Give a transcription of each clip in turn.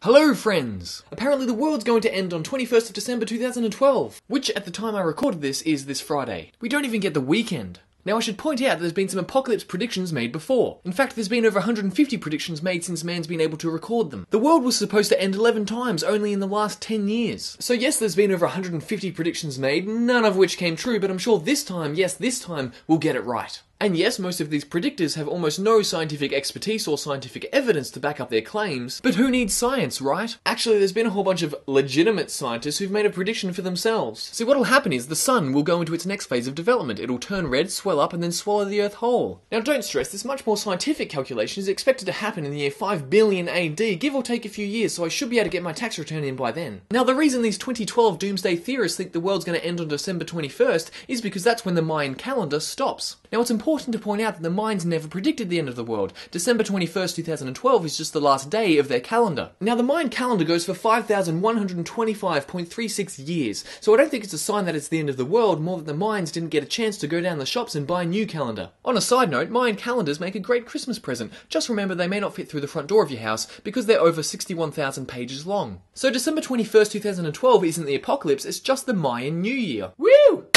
Hello friends! Apparently the world's going to end on 21st of December 2012, which at the time I recorded this is this Friday. We don't even get the weekend. Now I should point out that there's been some apocalypse predictions made before. In fact, there's been over 150 predictions made since man's been able to record them. The world was supposed to end 11 times only in the last 10 years. So yes, there's been over 150 predictions made, none of which came true, but I'm sure this time, yes, this time, we'll get it right. And yes, most of these predictors have almost no scientific expertise or scientific evidence to back up their claims, but who needs science, right? Actually, there's been a whole bunch of legitimate scientists who've made a prediction for themselves. See, what'll happen is the sun will go into its next phase of development. It'll turn red, swell up, and then swallow the Earth whole. Now don't stress, this much more scientific calculation is expected to happen in the year 5 billion AD, give or take a few years, so I should be able to get my tax return in by then. Now the reason these 2012 doomsday theorists think the world's going to end on December 21st is because that's when the Mayan calendar stops. Now it's important to point out that the Mayans never predicted the end of the world. December 21st, 2012 is just the last day of their calendar. Now the Mayan calendar goes for 5,125.36 years, so I don't think it's a sign that it's the end of the world, more that the Mayans didn't get a chance to go down the shops and buy a new calendar. On a side note, Mayan calendars make a great Christmas present. Just remember they may not fit through the front door of your house because they're over 61,000 pages long. So December 21st, 2012 isn't the apocalypse, it's just the Mayan New Year. Woo!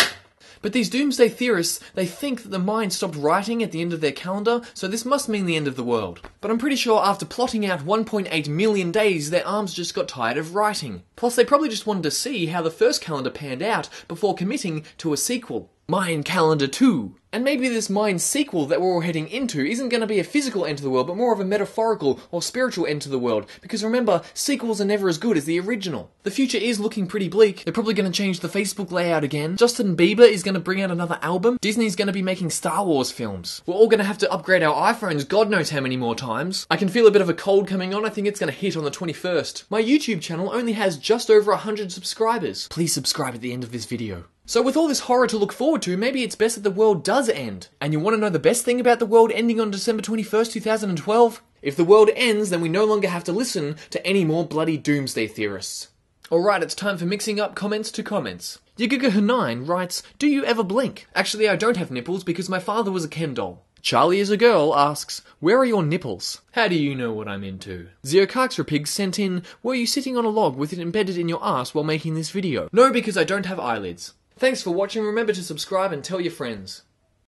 But these doomsday theorists, they think that the Mayans stopped writing at the end of their calendar, so this must mean the end of the world. But I'm pretty sure after plotting out 1.8 million days, their arms just got tired of writing. Plus they probably just wanted to see how the first calendar panned out before committing to a sequel. Mayan Calendar 2. And maybe this Mayan sequel that we're all heading into isn't going to be a physical end to the world, but more of a metaphorical or spiritual end to the world. Because remember, sequels are never as good as the original. The future is looking pretty bleak. They're probably going to change the Facebook layout again. Justin Bieber is going to bring out another album. Disney's going to be making Star Wars films. We're all going to have to upgrade our iPhones God knows how many more times. I can feel a bit of a cold coming on. I think it's going to hit on the 21st. My YouTube channel only has just over 100 subscribers. Please subscribe at the end of this video. So with all this horror to look forward to, maybe it's best that the world does end. And you want to know the best thing about the world ending on December 21st, 2012? If the world ends, then we no longer have to listen to any more bloody doomsday theorists. Alright, it's time for mixing up comments to comments. Yagugah9 writes, "Do you ever blink? Actually, I don't have nipples because my father was a Ken doll." Charlie is a girl asks, "Where are your nipples? How do you know what I'm into?" Zeocarxrapig sent in, "Were you sitting on a log with it embedded in your ass while making this video?" No, because I don't have eyelids. Thanks for watching, remember to subscribe and tell your friends.